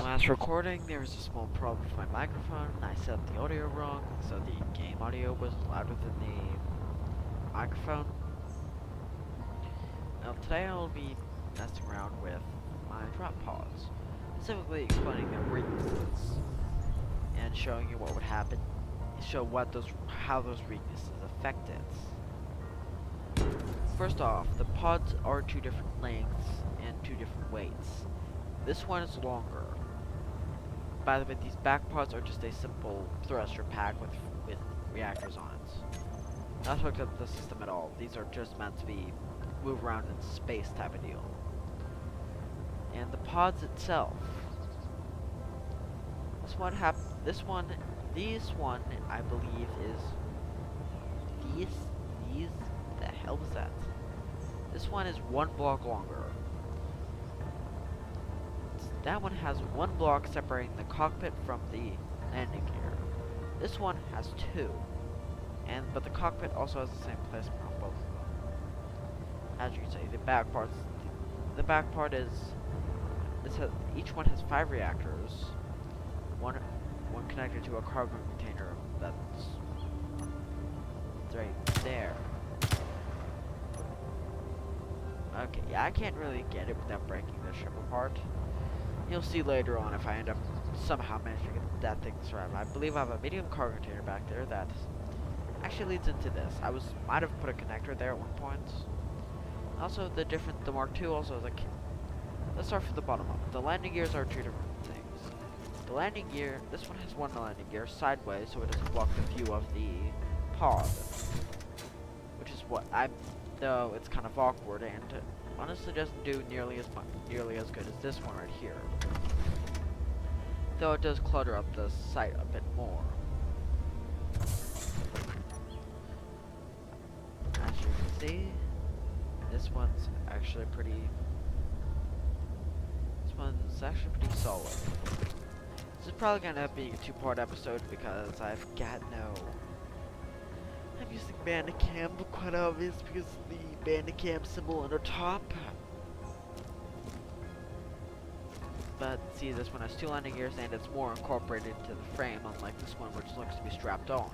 Last recording, there was a small problem with my microphone. I set up the audio wrong, so the game audio was louder than the microphone. Now, today I'll be messing around with my drop pods, specifically explaining their weaknesses and showing you what would happen, show how those weaknesses affect it. First off, the pods are two different lengths and two different weights. This one is longer. By the way, these back pods are just a simple thruster pack with reactors on it. Not hooked up to the system at all. These are just meant to be move around in space type of deal. And the pods itself. This one, I believe is the hell was that? This one is 1 block longer. That one has 1 block separating the cockpit from the landing gear. This one has 2. But the cockpit also has the same placement on both of them. As you can see, the back part is each one has 5 reactors. One connected to a cargo container that's right there. Okay, yeah, I can't really get it without breaking the ship apart. You'll see later on if I end up somehow managing to get that thing to survive. I believe I have a medium cargo container back there that actually leads into this. Might have put a connector there at one point. Also, the Mark II also has let's start from the bottom up. The landing gears are 2 different things. The landing gear, this one has 1 landing gear sideways, so it doesn't block the view of the pod. Which is though it's kind of awkward and honestly doesn't do nearly as good as this one right here. Though it does clutter up the site a bit more. As you can see, this one's actually pretty solid. This is probably gonna be a 2-part episode because I'm using Bandicam, quite obvious because of the Bandicam symbol on the top. But see, this one has 2 landing gears and it's more incorporated into the frame, unlike this one which looks to be strapped on.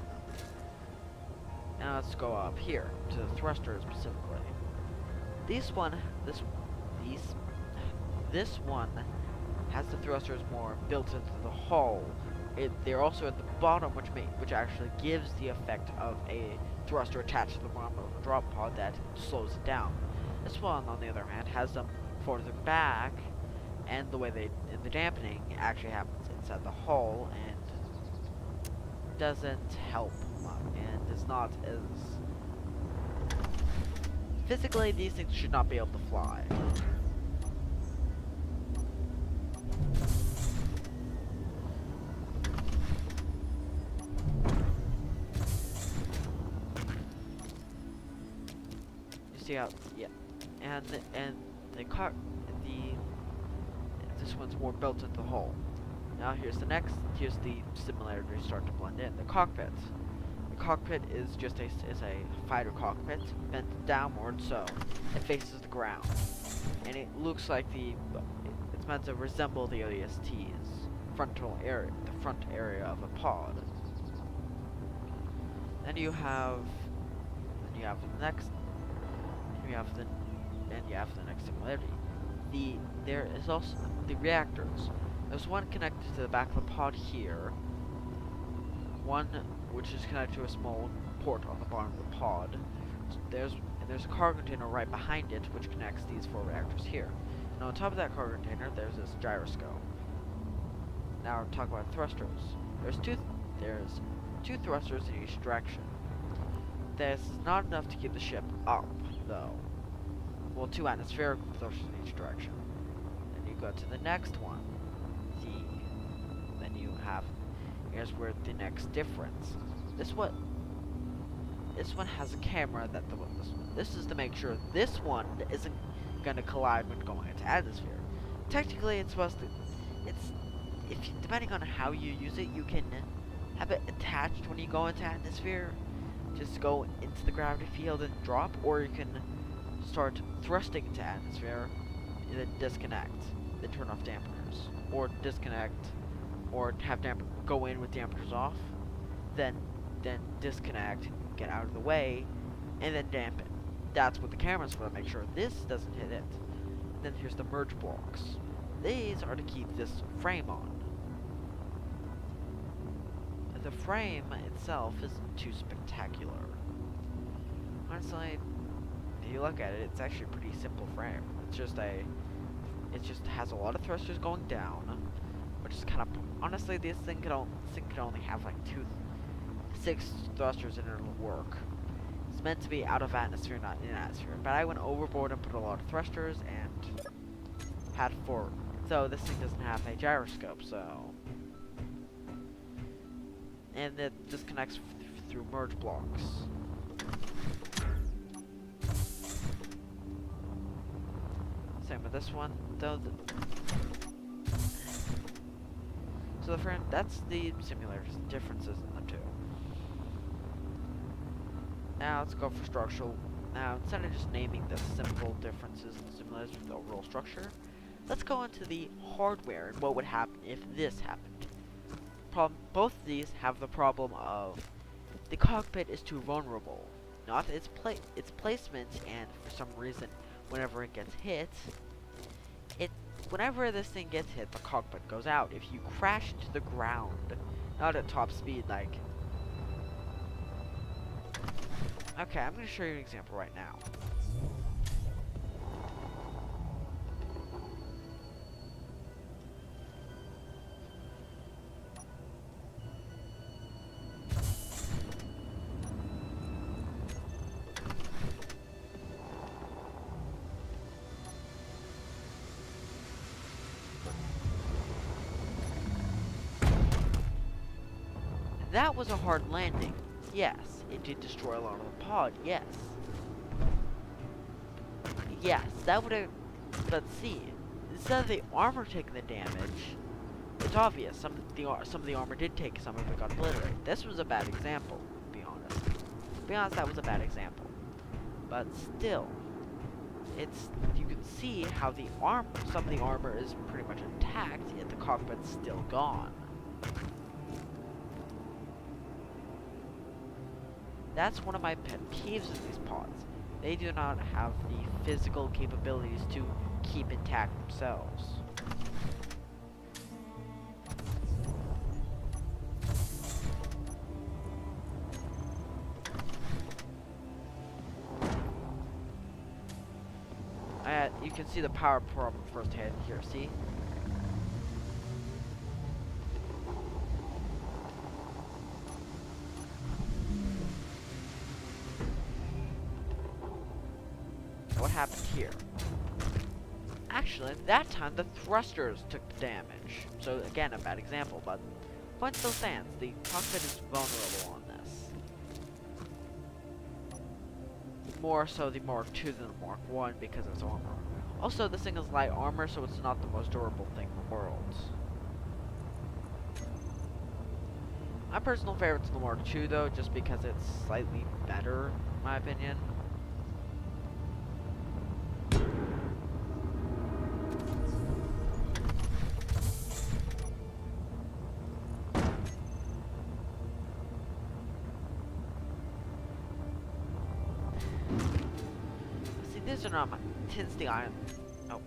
Now let's go up here to the thrusters specifically. This one has the thrusters more built into the hull. They're also at the bottom, which actually gives the effect of a thruster attached to the bottom of the drop pod that slows it down. This one, on the other hand, has them further back, and the dampening actually happens inside the hull and doesn't help much, and is not as physically. These things should not be able to fly. See how, yeah, and this one's more built into the hull. Now here's the similarities start to blend in. The cockpit is just a fighter cockpit bent downward so it faces the ground, and it looks like it's meant to resemble the ODST's the front area of a pod. Then you have the next. You have the next similarity. There is also the reactors. There's one connected to the back of the pod here. One which is connected to a small port on the bottom of the pod. There's a cargo container right behind it which connects these 4 reactors here. And on top of that cargo container there's this gyroscope. Now we'll talk about thrusters. There's two thrusters in each direction. This is not enough to keep the ship up, though. Well, 2 atmospheric thrusters in each direction. Then you go to the next one. Then you have, here's where the next difference. This one has a camera that this is to make sure this one isn't gonna collide when going into atmosphere. Technically, depending on how you use it, you can have it attached when you go into atmosphere. Just go into the gravity field and drop, or you can start thrusting into atmosphere and then disconnect. then turn off dampeners, or disconnect, or have go in with dampeners off, then disconnect, get out of the way, and then dampen. That's what the camera's for, to make sure this doesn't hit it. And then here's the merge blocks. These are to keep this frame on. The frame itself isn't too spectacular. Honestly, if you look at it, it's actually a pretty simple frame. It just has a lot of thrusters going down, which is kind of, honestly, this thing could only have like 6 thrusters and it'll work. It's meant to be out of atmosphere, not in atmosphere. But I went overboard and put a lot of thrusters and had 4. So this thing doesn't have a gyroscope, so. And it disconnects through merge blocks. Same with this one, though. So the frame, that's the simulators, differences in the two. Now let's go for structural. Now instead of just naming the simple differences in the simulators with the overall structure, let's go into the hardware and what would happen if this happened. Both of these have the problem of the cockpit is too vulnerable. Not its placement, and for some reason, whenever it gets hit, whenever this thing gets hit, the cockpit goes out. If you crash into the ground, not at top speed, like. Okay, I'm going to show you an example right now. That was a hard landing. Yes, it did destroy a lot of the pod. Yes. Yes, that would have. But see, instead of the armor taking the damage, it's obvious. Some of the armor did take. Some of it got obliterated. This was a bad example. To be honest. To be honest, that was a bad example. But still, you can see how some of the armor is pretty much intact, yet the cockpit's still gone. That's one of my pet peeves of these pods. They do not have the physical capabilities to keep intact themselves. You can see the power problem firsthand here, see? What happened here? Actually, that time the thrusters took the damage. So again, a bad example, but point still stands. The cockpit is vulnerable on this. More so the Mark II than the Mark I because of its armor. Also, this thing is light armor, so it's not the most durable thing in the world. My personal favorite is the Mark II though, just because it's slightly better, in my opinion. These are not my Tinsty Island. Oh,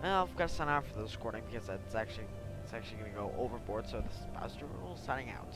well, I've got to sign out for this recording because it's actually going to go overboard. So this is Buster Rules signing out.